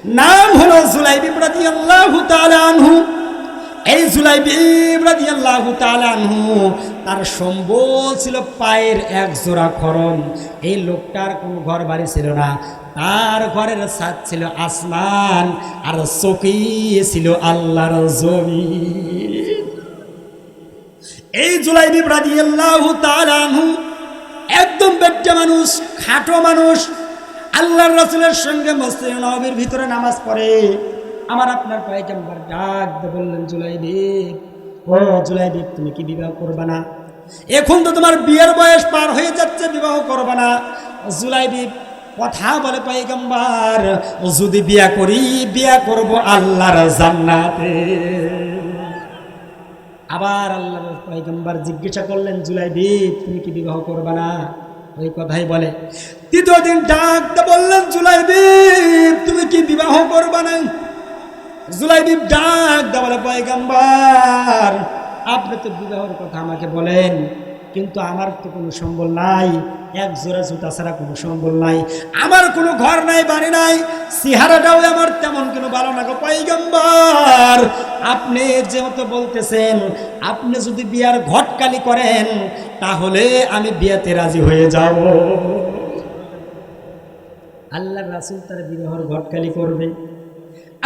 নাম হলো জুলাইবিব রাদিয়াল্লাহু তাআলা আনহু। এই জুলাইবিব রাদিয়াল্লাহু তাআলা আনহু তার সম্বল ছিল পায়ের এক জোড়া খড়ম। এই লোকটার কোনো ঘর বাড়ি ছিল না, তার ঘরের ছাদ ছিল আসমান আর চকি ছিল আল্লাহর জমিন। এই জুলাইবিব রাদিয়াল্লাহু তাআলা আনহু একদম বেট্টা মানুষ, খাটো মানুষ। আল্লাহর রাসূলের সঙ্গে মসজিদে নববীর ভিতরে নামাজ পড়ে। আমার আপনার পয়গম্বর ডাক দিয়ে বললেন, জুলাইবিব, ও জুলাইবিব, তুমি কি বিবাহ করবে না? এখন তো তোমার বিয়ের বয়স পার হয়ে যাচ্ছে, বিবাহ করবে না? জুলাইবিব কথা বলে, পয়গম্বর, যদি বিয়া করি, বিয়া করব আল্লাহর জান্নাতে। আবার আল্লাহর পয়গম্বর জিজ্ঞাসা করলেন, জুলাইবিব, তুমি কি বিবাহ করবে না? ওই কথাই বলে। তৃতীয় দিন ডাকতে বললেন, জুলাইবিব, তুমি কি বিবাহ করবে না? জুলাইবিব ডাকতে বলে, পয়গম্বর, আপনি তো বিবাহের কথা আমাকে বলেন, কিন্তু আমার তো কোনো সম্বল নাই, এক জোড়া জুতা ছাড়া কোনো সম্বল নাই, আমার কোনো ঘর নাই, বাড়ি নাই, চেহারাটাও আমার তেমন কোনো ভালো না গো পয়গম্বর। আপনি যেহেতু বলতেছেন, আপনি যদি বিয়ার ঘটকালি করেন, তাহলে আমি বিয়াতে রাজি হয়ে যাব। আল্লাহর রাসূল তার বিবাহের ঘটকালি করবে।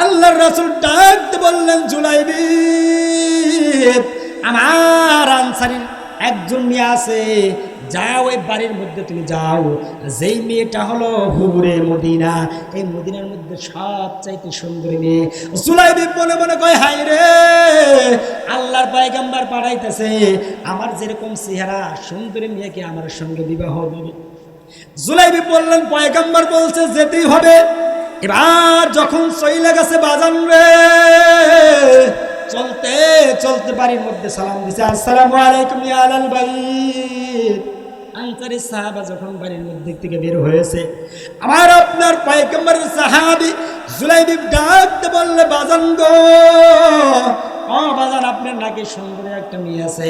আল্লাহর রাসূল ডাকতে বললেন, জুলাইবিব, আমার আনসারীর একজন মেয়ে আছে, যাও ওই বাড়ির মধ্যে তুমি যাও। যেই মেয়েটা হলো হুরে মদিনা, এই মদিনার মধ্যে সবচাইতে সুন্দরী মেয়ে। জুলাইবিব মনে মনে কয়, হায় রে, আল্লাহর পয়গম্বর পাঠাইতেছে, আমার যেরকম চেহারা সুন্দরী মেয়েকে আমার সঙ্গে বিবাহ দেবে। জুলাইবিব বললেন, পয়গম্বর বলছে যেতেই হবে। এবার যখন চলে গেছে বাজান রে, চলতে চলতে বাড়ির মধ্যে সালাম দিছে, আসসালামু আলাইকুম ইয়া আলাল বাইত। আনসারী সাহাবা যখন বাড়ির মধ্যে থেকে বের হয়েছে, আমার আপনার পয়গম্বরের সাহাবী জুলাইবিব ডাকতে বললে, বাজান গো, ও বাজান, আপনার নাকি সুন্দর একটা মেয়ে আছে,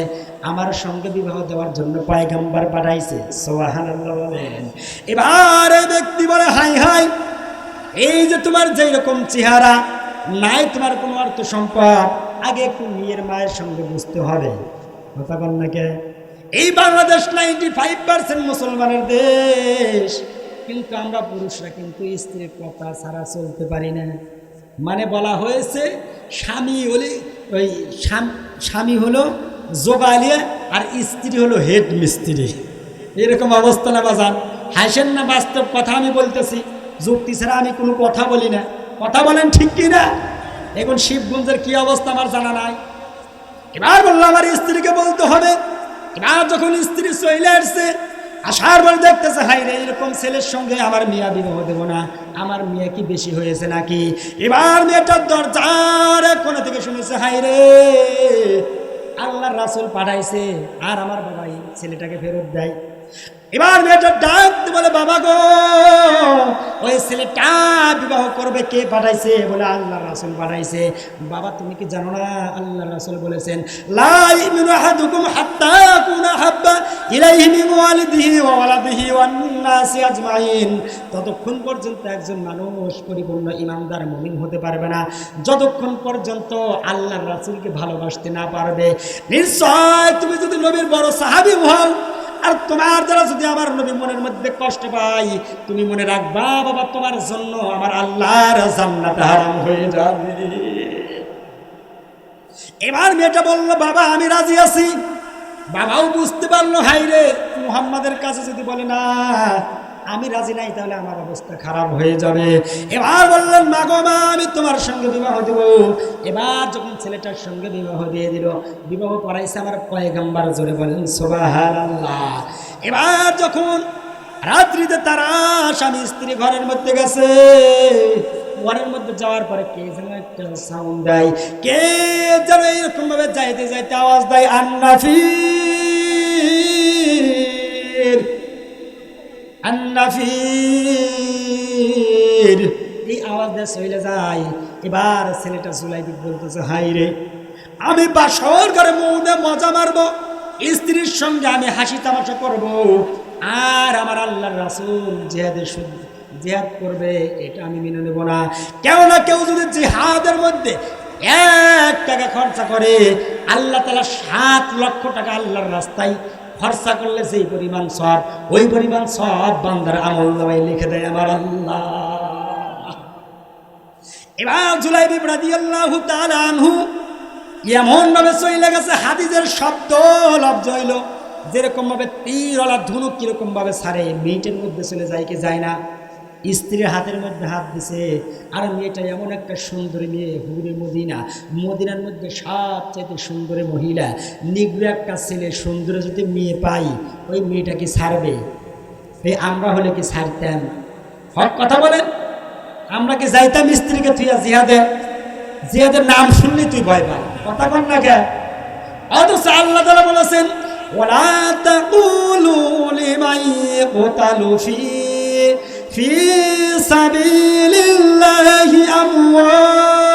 আমার সঙ্গে বিবাহ দেওয়ার জন্য পয়গম্বর পাঠাইছে। সুবহানাল্লাহ বলেন। এবার এই ব্যক্তি বলে, হাই হাই, এই যে তোমার যেই রকম চেহারা, নাই তোমার কোনো অর্থ সম্পদ, আগে একটু মেয়ের মায়ের সঙ্গে বুঝতে হবে। কথা বল নাকি? এই বাংলাদেশ 95% মুসলমানের দেশ, কিন্তু আমরা পুরুষরা কিন্তু স্ত্রীর কথা ছাড়া চলতে পারি না। মানে বলা হয়েছে, স্বামী হলে ওই স্বামী হলো জোগালিয়া আর স্ত্রী হলো হেড মিস্ত্রি, এরকম অবস্থা না বাজান? হাসেন না, বাস্তব কথা আমি বলতেছি, যুক্তি ছাড়া আমি কোনো কথা বলি না। কথা বলেন ঠিক কি না? এখন শিবগঞ্জের কি অবস্থা আমার জানা নাই। এবার বললাম, আমার স্ত্রীকে বলতে হবে। এবার যখন স্ত্রী চলে আসছে, আসার পর দেখতেছে, হাই রে, এরকম ছেলের সঙ্গে আমার মিয়া বিবাহ দেবো না, আমার মেয়ে কি বেশি হয়েছে নাকি? এবার মেয়েটার দরজার কোণা থেকে শুনেছে, হাই রে, আল্লাহর রাসূল পাঠাইছে, আর আমার বাবা এই ছেলেটাকে ফেরত দেয়। এবার মেয়েটা ডাকতে বলে, বাবা গো, ওই ছেলেটা বিবাহ করবে, কে পাঠাইছে? বলে, আল্লাহর রাসূল পাঠাইছে। বাবা, তুমি কি জানো না আল্লাহর রাসূল বলেছেন, লা ইউমিনু আহাদুকুম হাত্তা ইয়াকুনা হাব্বা ইলাইহি মিন ওয়ালিদিহি ওয়া ওয়ালাদিহি ওয়ান নাসি আজমাইন। ততক্ষণ পর্যন্ত একজন মানুষ পরিপূর্ণ ঈমানদার মুমিন হতে পারবে না, যতক্ষণ পর্যন্ত আল্লাহর রাসূলকে ভালোবাসতে না পারবে। নিশ্চয় তুমি যদি নবীর বড় সাহাবী হও, আর তোমার দ্বারা যদি আমার নবী মনের মধ্যে কষ্ট পাই, তুমি মনে রাখবা বাবা, তোমার জন্য আমার আল্লাহর জান্নাত হারাম হয়ে যাবে। এবার মেয়েটা বলল, বাবা আমি রাজি আছি। বাবাও বুঝতে পারলো, হাই রে, মুহাম্মাদের কাছে যদি বলে না আমি রাজি নাই, তাহলে আমার অবস্থা খারাপ হয়ে যাবে। এবার বললেন, মা গো মা, আমি তোমার সঙ্গে বিবাহ দেব। এবার যখন ছেলেটার সঙ্গে বিবাহ দিয়ে দিল, বিবাহ পড়াইছে আমার পয়গম্বর, জোরে বলেন সুবহানাল্লাহ। এবার যখন রাত্রিতে তারা স্বামী স্ত্রী ঘরের মধ্যে গেছে, ঘরের মধ্যে যাওয়ার পরে কে যেন একটা সাউন্ড দেয়, কে যেন এরকম ভাবে যাইতে যাইতে আওয়াজ দেয়, আন্নাফির আন্নাফির, এই আওয়াজ দিয়ে চলে যায়। এবার ছেলেটা জুলাইবিব বলতেছে, হাই রে, আমি বাসর ঘরে মৌনে মজা মারবো, স্ত্রীর সঙ্গে আমি হাসি তামাশা করব, আর আমার আল্লাহর রাসূল জিহাদে জিহাদ করবে এটা আমি মেনে নেব না। কেননা কেউ যদি জিহাদের মধ্যে 1 টাকা খরচা করে, আল্লাহ তাআলা 7 লক্ষ টাকা আল্লাহর রাস্তায় খরচা করলে যেই পরিমাণ সওয়াব, ওই পরিমাণ সওয়াব বান্দার আমলনামায় লিখে দেয় আমার আল্লাহ। এবার জুলাইবিব রাদিয়াল্লাহু তাআলা আনহু এমন ভাবে চলে গেছে, হাদিসের শব্দ লব্জ হইল যেরকম ভাবে তীরওয়ালা ধনুক কিরকম ভাবে ছাড়ে, মেয়েটার মধ্যে চলে যায় কি যায় না, স্ত্রীর হাতের মধ্যে হাত দিছে। আর মেয়েটা এমন একটা সুন্দরী মেয়ে, হুরে মদিনা, মদিনার মধ্যে সবচাইতে সুন্দরী মহিলা, নিগ্র একটা ছেলে, সুন্দর যদি মেয়ে পাই, ওই মেয়েটা কি ছাড়বে? এই আমরা হলে কি ছাড়তাম? হক কথা বলেন, আমরা কি যাইতাম স্ত্রীকে তুই জিহাদে? জিহাদের নাম শুনলি তুই ভয় পা, কথা কন না কে? অথচ আল্লাহ তাআলা বলেছেন, ওয়ালা তাকুলু লিমান ইয়াকতালু ফি সাবিলিল্লাহি আমওয়াত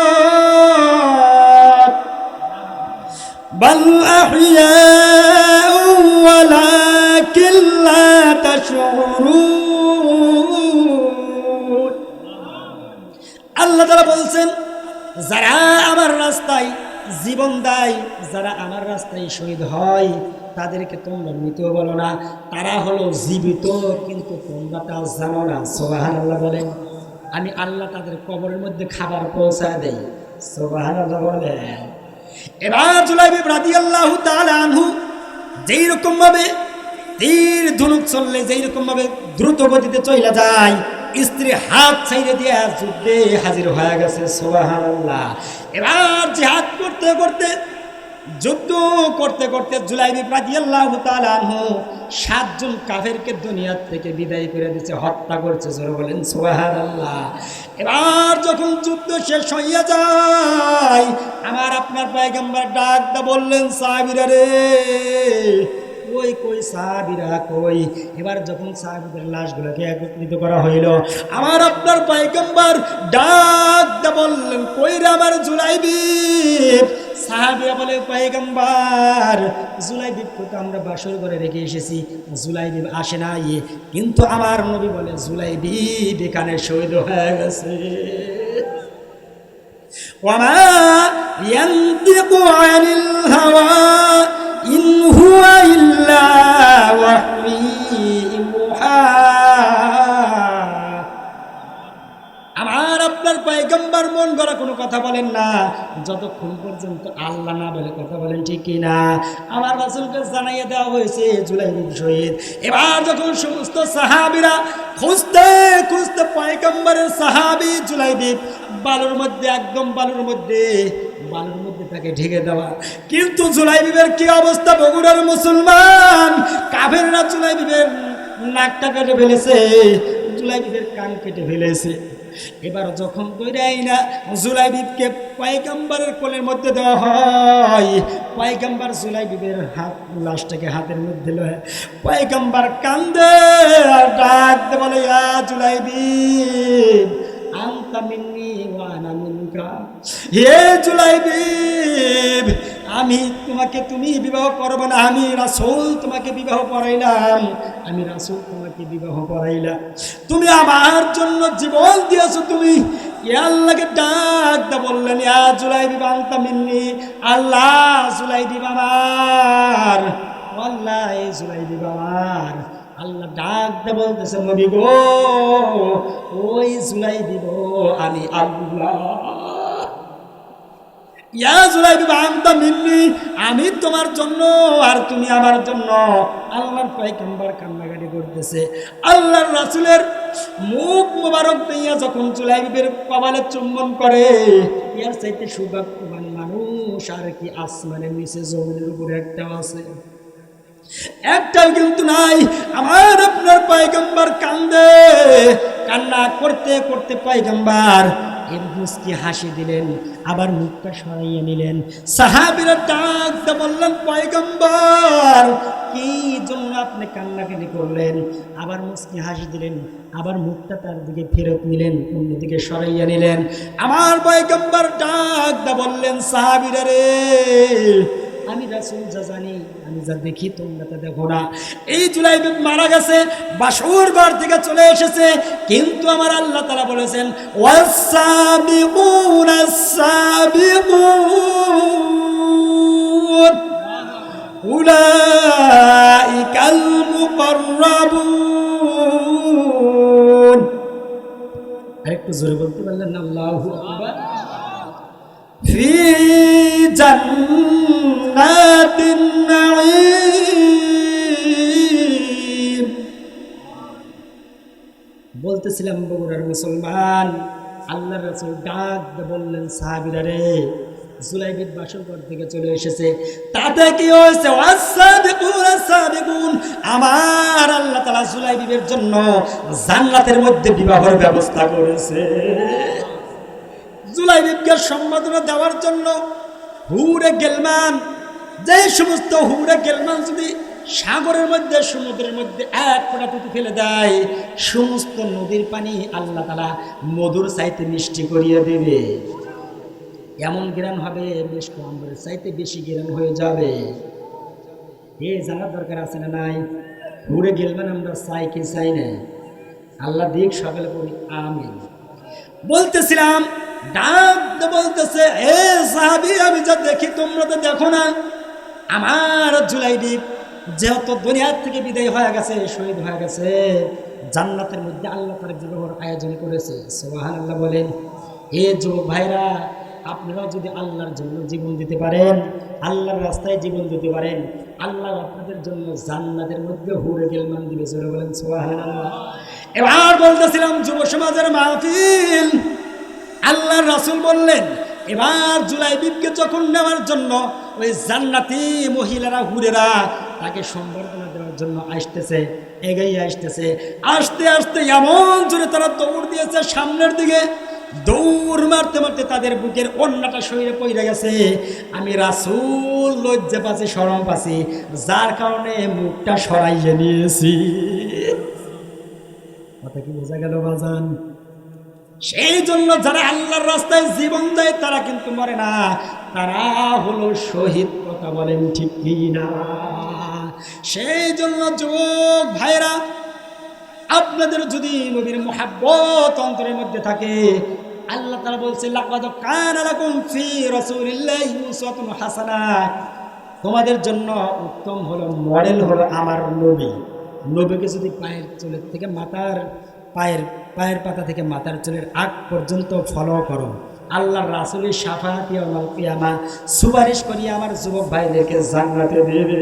বাল আহইয়াউ ওয়ালাকিন লা তাশউরুন। আল্লাহ তাআলা বলছেন, যারা আমার রাস্তায় জীবন দেয়, যারা আমার রাস্তায় শহীদ হয়, তাদেরকে তোমরা মৃতও বলো না, তারা হলো জীবিত, কিন্তু তোমরা তা জানো না। সুবহানাল্লাহ বলেন। আমি আল্লাহ তাদের কবরের মধ্যে খাবার পৌঁছায় দেই। সুবহানাল্লাহ বলেন। এবার জুলাইবিব রাদিয়াল্লাহু তাআলা আনহু যেই রকম ভাবে তীর ধনুক চললে যেই রকম ভাবে দ্রুত গতিতে চলে যায়, স্ত্রী হাত ছাইড়ে দিয়ে যুদ্ধে হাজির হয়ে গেছে। সুবহানাল্লাহ। এবার জিহাদ করতে করতে, যুদ্ধ করতে করতে জুলাইবিব রাদিয়াল্লাহু তাআলা আনহু 7 জন কাফেরকে দুনিয়া থেকে বিদায় করে দিয়েছে, হত্যা করছে। জোরে বলেন সুবহানাল্লাহ। এবার যখন যুদ্ধ শেষ হইয়া যায়, আমার আপনার পয়গম্বর ডাক দা বললেন, সাহাবীরা রে, কই কই সাহাবীরা কই? এবার যখন সাহাবীদের লাশগুলোকে একত্রিত করা হইল, আমার আপনার পয়গম্বর ডাক দা বললেন, কই রে আমার জুলাইবিব? সাহাবীরা বলে, পয়গম্বর, জুলাইবিবকে তো আমরা বাসর ঘরে রেখে এসেছি, জুলাইবিব আসে নাই। কিন্তু আমার নবী বলে, জুলাইবিব এখানে শহীদ হয়ে গেছে। ওয়ামা ইয়ানতিকু আনিল হাওয়া ইন হুয়া ইল্লা ওয়াহয়ুন ইউহা। আমার আপনার পয়গম্বর মন গড়া কোনো কথা বলেন না যতক্ষণ পর্যন্ত আল্লাহ না বলে কথা বলেন, ঠিক কি না? আমার রাসূলকে জানাইয়ে দেওয়া হয়েছে জুলাইবিব শহীদ। এবার যখন সমস্ত সাহাবীরা খুঁজতে খুঁজতে পয়গম্বরের সাহাবী জুলাইবিব বালুর মধ্যে, একদম বালুর মধ্যে তাকে ঢেকে দেওয়া। কিন্তু জুলাইবিবের কি অবস্থা? বগুড়ার মুসলমান কাফেররা জুলাইবিবের নাকটা কেটে ফেলেছে, জুলাইবিবের কান কেটে ফেলেছে। এবার যখন দৌড়াই না জুলাইবিবকে পয়গম্বরের কোলের মধ্যে দেওয়া হয়, পয়গম্বর জুলাইবিবের লাশটাকে হাতের মধ্যে লয়, পয়গম্বর কান্দে আর ডাক দে বলে, ইয়া জুলাইবিব আনতা মিন্নি ওয়া আনা মিনকা। হে জুলাইবিব, আমি তোমাকে তুমি বিবাহ করব না, আমি রাসূল তোমাকে বিবাহ পড়াইলাম, আমি রাসূল তোমাকে বিবাহ পড়াইলাম, তুমি আমার জন্য জীবন দিয়েছো, তুমি আল্লাহকে ডাক দা বললেন, ইয়া জুলাইবিব আনতা মিন্নি, আল্লাহ জুলাইবিব আমার, আল্লাহ এই জুলাইবিব আমার। আল্লাহ ডাক দা বলতেছে, নবী গো, ওই জুলাইবিব আমি আল্লাহ। ইয়া জুলাইবিব আনতা মিন্নি, আমি তোমার জন্য আর তুমি আমার জন্য। আল্লাহর পয়গম্বর কান্নাকাটি করতেছে। আল্লাহর রাসূলের মুখ মোবারক দিয়া যখন জুলাইবিবের কপালে চুম্বন করে, এর চাইতে সৌভাগ্যবান মানুষ আর কি আসমানের নিচে জমিনের উপরে একটাও আছে? একটাও কিন্তু নাই। আমার আপনার পয়গম্বর কান্দে, কান্না করতে করতে পয়গম্বর এর মুস্কি হাসি দিলেন, আবার মুখটা সরাইয়ে নিলেন। সাহাবীরা ডাক দিয়ে বললেন, পয়গম্বর কি জন্য আপনি কান্নাকাটি করলেন? আবার মুস্কি হাসি দিলেন, আবার মুখটা তার দিকে ফেরত নিলেন, অন্যদিকে সরাইয়া নিলেন। আমার পয়গম্বর ডাক দিয়ে বললেন, সাহাবীরা রে, আমি রাসূল যা জানি, আমি যা দেখি তোমরা তা দেখো না। এই জুলাইবিব মারা গেছে, বাসুর ঘর থেকে চলে এসেছে, কিন্তু আমার আল্লাহ তাআলা বলেছেন ওয়াস-সাবিকুনাস সাবিকুন উলাইকাল মুকাররাবুন। আরেকটু জোরে বলতে পারলেন না আল্লাহু আকবার? ফি জান্নাতিন নাঈম। বলতেছিলাম বগুড়ার মুসলমান, আল্লাহর রাসূল ডাক দিয়ে বললেন সাহাবীরা রে, জুলাইবিব বাসরঘর থেকে চলে এসেছে, তাতে কি হয়েছে? আমার আল্লাহ তাআলা জুলাইবিবের জন্য জান্নাতের মধ্যে বিবাহের ব্যবস্থা করেছে। জুলাইবিবকে সম্মাননা দেওয়ার জন্য হুরে গেলমান, যে সমস্ত হুরে গেলমান যদি সাগরের মধ্যে সমুদ্রের মধ্যে এক ফোঁটা থুতু ফেলে দেয়, সমস্ত নদীর পানি আল্লাহ তাআলা মধুর চাইতে মিষ্টি করিয়ে দেবে। এমন জ্ঞান হবে বেশ আম্বরের চাইতে বেশি জ্ঞান হয়ে যাবে। এ জানার দরকার আছে না নাই? হুরে গেলমান আমরা চাই কি চাই না? আল্লাহ দিক সকালে পড়ি আমিন। বলতেছিলাম ডাক বলতেছে, এ সাহাবী, আমি যা দেখি তোমরা তো দেখো না। আমার জুলাইবিব যেহেতু দুনিয়ার থেকে বিদায় হয়ে গেছে, শহীদ হয়ে গেছে, জান্নাতের মধ্যে আল্লাহ তার বিবাহের আয়োজন করেছে। সুবহানাল্লাহ বলেন। এ যুবক ভাইরা, আপনারাও যদি আল্লাহর জন্য জীবন দিতে পারেন, আল্লাহর রাস্তায় জীবন দিতে পারেন, আল্লাহ আপনাদের জন্য জান্নাতের মধ্যে হুরে গেলমান দিবে। জোরে বলেন সুবহানাল্লাহ। এবার বলতেছিলাম যুব সমাজের মাহফিল, আল্লাহর রাসূল বললেন এবার জুলাইবিবকে যখন নেওয়ার জন্য ওই জান্নাতি মহিলারা হুরেরা তাকে সম্বর্ধনা দেওয়ার জন্য আসতেছে, এগিয়ে আসতেছে। আস্তে আস্তে এমন জোরে তারা দৌড় দিয়েছে সামনের দিকে, দৌড় মারতে মারতে তাদের বুকের ওন্নাটা শরীরে পড়ে গেছে। আমি রাসূল লজ্জা পাচ্ছি, শরম পাচ্ছি, যার কারণে মুখটা সরাইয়ে নিয়েছি। কথা কি বোঝা গেল বাজান? সেই জন্য যারা আল্লাহর রাস্তায় জীবন দেয় তারা কিন্তু মরে না, তারা হলো শহীদ। কথা বলেন ঠিক কি না? সেই জন্য যুবক ভাইরা, আপনাদের যদি নবীর মুহাব্বত অন্তরের মধ্যে থাকে, আল্লাহ তাআলা বলছে লাকাদ কানা লাকুম ফি রাসূলিল্লাহি উসওয়াতুন হাসানাহ, তোমাদের জন্য উত্তম হলো মডেল হলো আমার নবী। নবীকে যদি পায়ের চুলের থেকে মাথার পায়ের পাতা থেকে মাথার চুলের আগ পর্যন্ত ফলো করো, আল্লাহর রাসূলের শাফাআত ইয়াউমাল কিয়ামা সুপারিশ করিয়া আমার যুবক ভাইদেরকে জান্নাতে দেবে।